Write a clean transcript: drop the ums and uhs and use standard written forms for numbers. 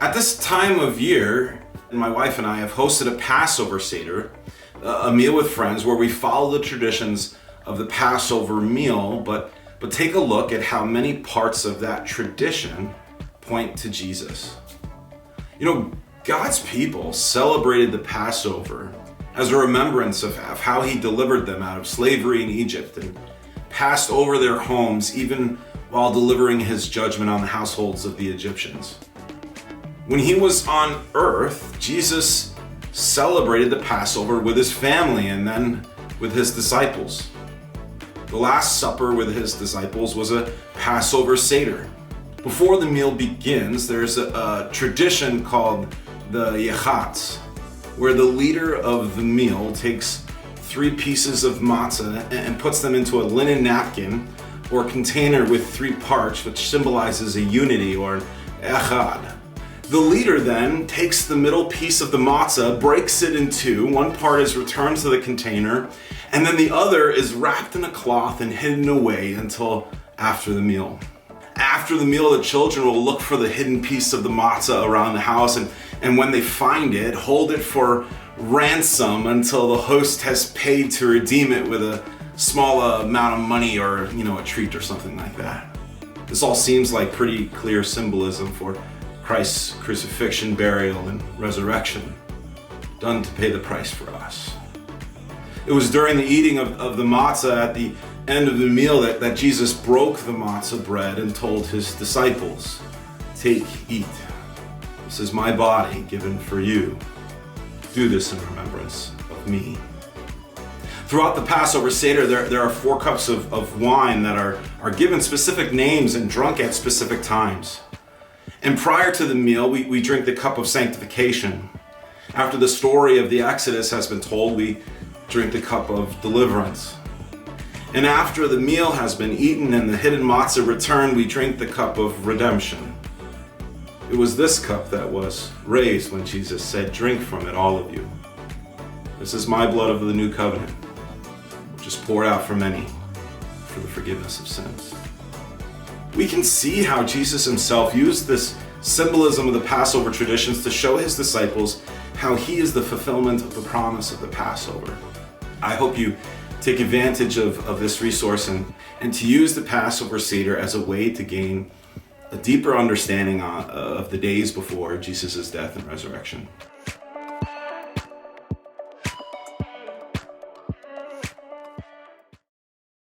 At this time of year, my wife and I have hosted a Passover Seder, a meal with friends where we follow the traditions of the Passover meal, but take a look at how many parts of that tradition point to Jesus. You know, God's people celebrated the Passover as a remembrance of how he delivered them out of slavery in Egypt and passed over their homes even while delivering his judgment on the households of the Egyptians. When he was on earth, Jesus celebrated the Passover with his family and then with his disciples. The Last Supper with his disciples was a Passover Seder. Before the meal begins, there's a tradition called the Yechatz, where the leader of the meal takes 3 pieces of matzah and puts them into a linen napkin or container with 3 parts, which symbolizes a unity or an echad. The leader then takes the middle piece of the matzah, breaks it in 2. One part is returned to the container, and then the other is wrapped in a cloth and hidden away until after the meal. After the meal, the children will look for the hidden piece of the matzah around the house, and when they find it, hold it for ransom until the host has paid to redeem it with a small amount of money or, a treat or something like that. This all seems like pretty clear symbolism for Christ's crucifixion, burial, and resurrection, done to pay the price for us. It was during the eating of the matzah at the end of the meal that Jesus broke the matzah bread and told his disciples, "Take, eat. This is my body given for you. Do this in remembrance of me." Throughout the Passover Seder, there are 4 cups of wine that are given specific names and drunk at specific times. And prior to the meal, we drink the cup of sanctification. After the story of the Exodus has been told, we drink the cup of deliverance. And after the meal has been eaten and the hidden matzah returned, we drink the cup of redemption. It was this cup that was raised when Jesus said, "Drink from it, all of you. This is my blood of the new covenant, which is poured out for many for the forgiveness of sins." We can see how Jesus himself used this symbolism of the Passover traditions to show his disciples how he is the fulfillment of the promise of the Passover. I hope you take advantage of this resource and to use the Passover Seder as a way to gain a deeper understanding of the days before Jesus' death and resurrection.